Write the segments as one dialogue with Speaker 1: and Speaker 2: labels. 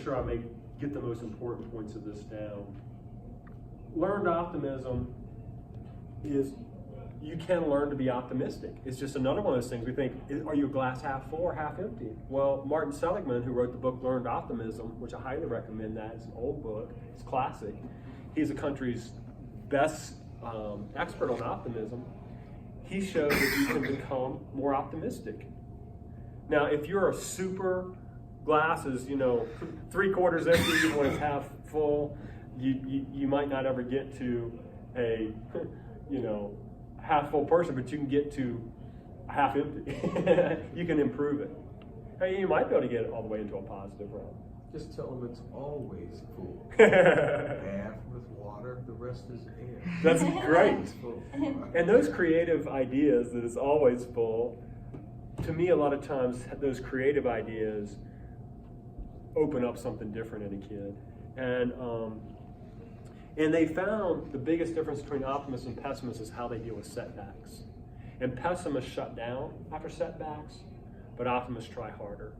Speaker 1: sure I get the most important points of this down. Learned optimism is, you can learn to be optimistic. It's just another one of those things we think, are you a glass half full or half empty? Well, Martin Seligman, who wrote the book Learned Optimism, which I highly recommend that, it's an old book, it's classic. He's the country's best expert on optimism. He showed that you can become more optimistic. Now, if you're a super glass is, 3/4 empty when it's half full, you might not ever get to a, half full person, but you can get to a half empty. You can improve it. Hey, you might be able to get it all the way into a positive realm.
Speaker 2: Just tell them it's always full. Half with water, the rest is air.
Speaker 1: That's great. And those creative ideas that it's always full, to me, a lot of times, those creative ideas open up something different in a kid. And they found the biggest difference between optimists and pessimists is how they deal with setbacks. And pessimists shut down after setbacks, but optimists try harder.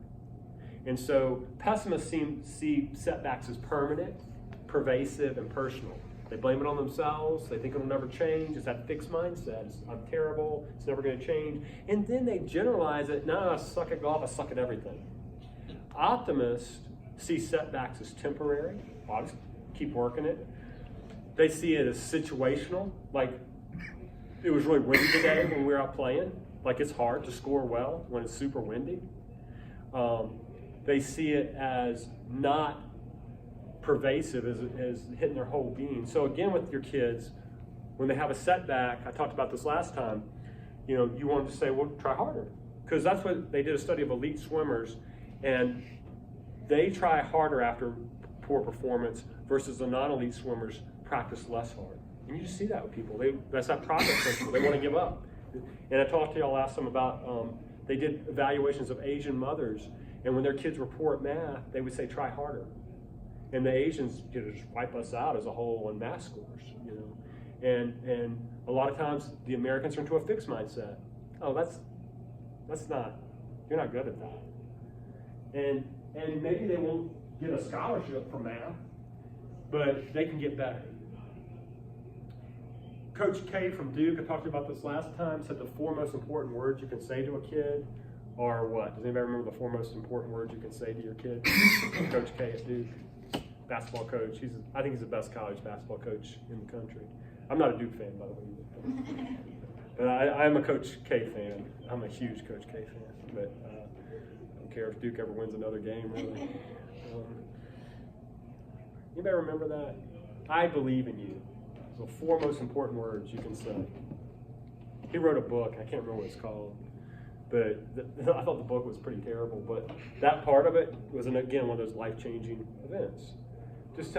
Speaker 1: And so pessimists see setbacks as permanent, pervasive, and personal. They blame it on themselves. They think it'll never change. It's that fixed mindset. I'm terrible. It's never going to change. And then they generalize it. No, I suck at golf. I suck at everything. Optimists see setbacks as temporary. I'll just keep working it. They see it as situational. Like, it was really windy today when we were out playing. Like, it's hard to score well when it's super windy. They see it as not pervasive, as hitting their whole being. So again, with your kids, when they have a setback, I talked about this last time, you want to say, well, try harder. Because that's what they did, a study of elite swimmers, and they try harder after poor performance versus the non-elite swimmers practice less hard. And you just see that with people. That's that progress principle. They want to give up. And I talked to y'all last time about, they did evaluations of Asian mothers, and when their kids were poor at math, they would say, try harder. And the Asians just wipe us out as a whole on math scores, And a lot of times the Americans are into a fixed mindset. Oh, you're not good at that. And maybe they won't get a scholarship for math, but they can get better. Coach K from Duke, I talked about this last time, said the 4 most important words you can say to a kid are what? Does anybody remember the 4 most important words you can say to your kid? Coach K at Duke, basketball coach. I think he's the best college basketball coach in the country. I'm not a Duke fan, by the way. But I'm a Coach K fan. I'm a huge Coach K fan. But I don't care if Duke ever wins another game, really. Anybody remember that? I believe in you. The 4 most important words you can say. He wrote a book. I can't remember what it's called. But I thought the book was pretty terrible. But that part of it was, again, one of those life-changing events. Just